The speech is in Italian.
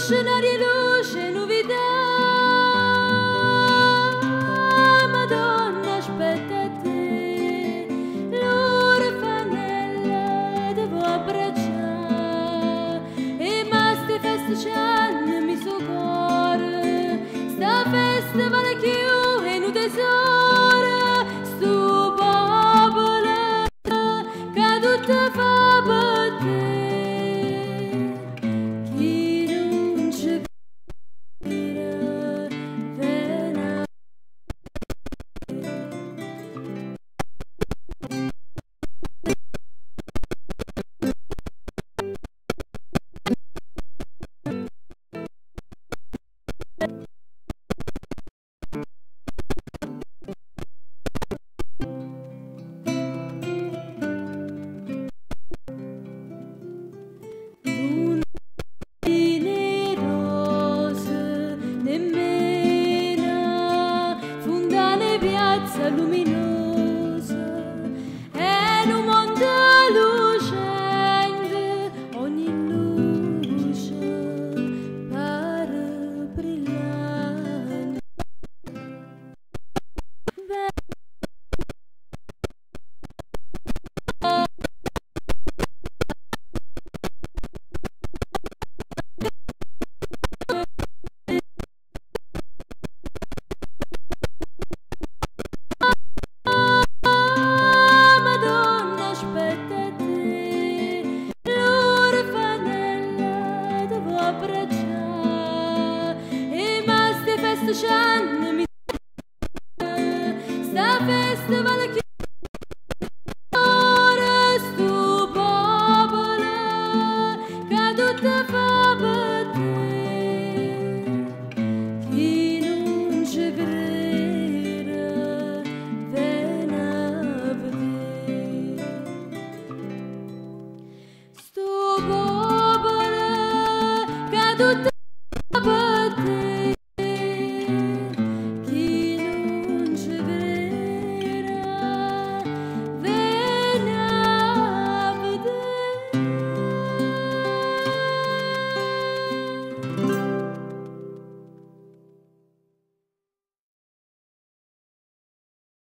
scenario e luce, novità. Madonna, aspetta te, l'orfanella devo abbracciare. E ma ste feste c'hanno mi cuore, sta festa vale più e un tesoro, sto popolo che tutto fa per te. Chi non ci crede, vena. Lunine rose, nemmeno fondale piazza luminosa, è un mondo lucente, ogni luce pare brillante. Madonna, aspetta te, l'orfanella devo abbracciare. E ma ste feste c'hanno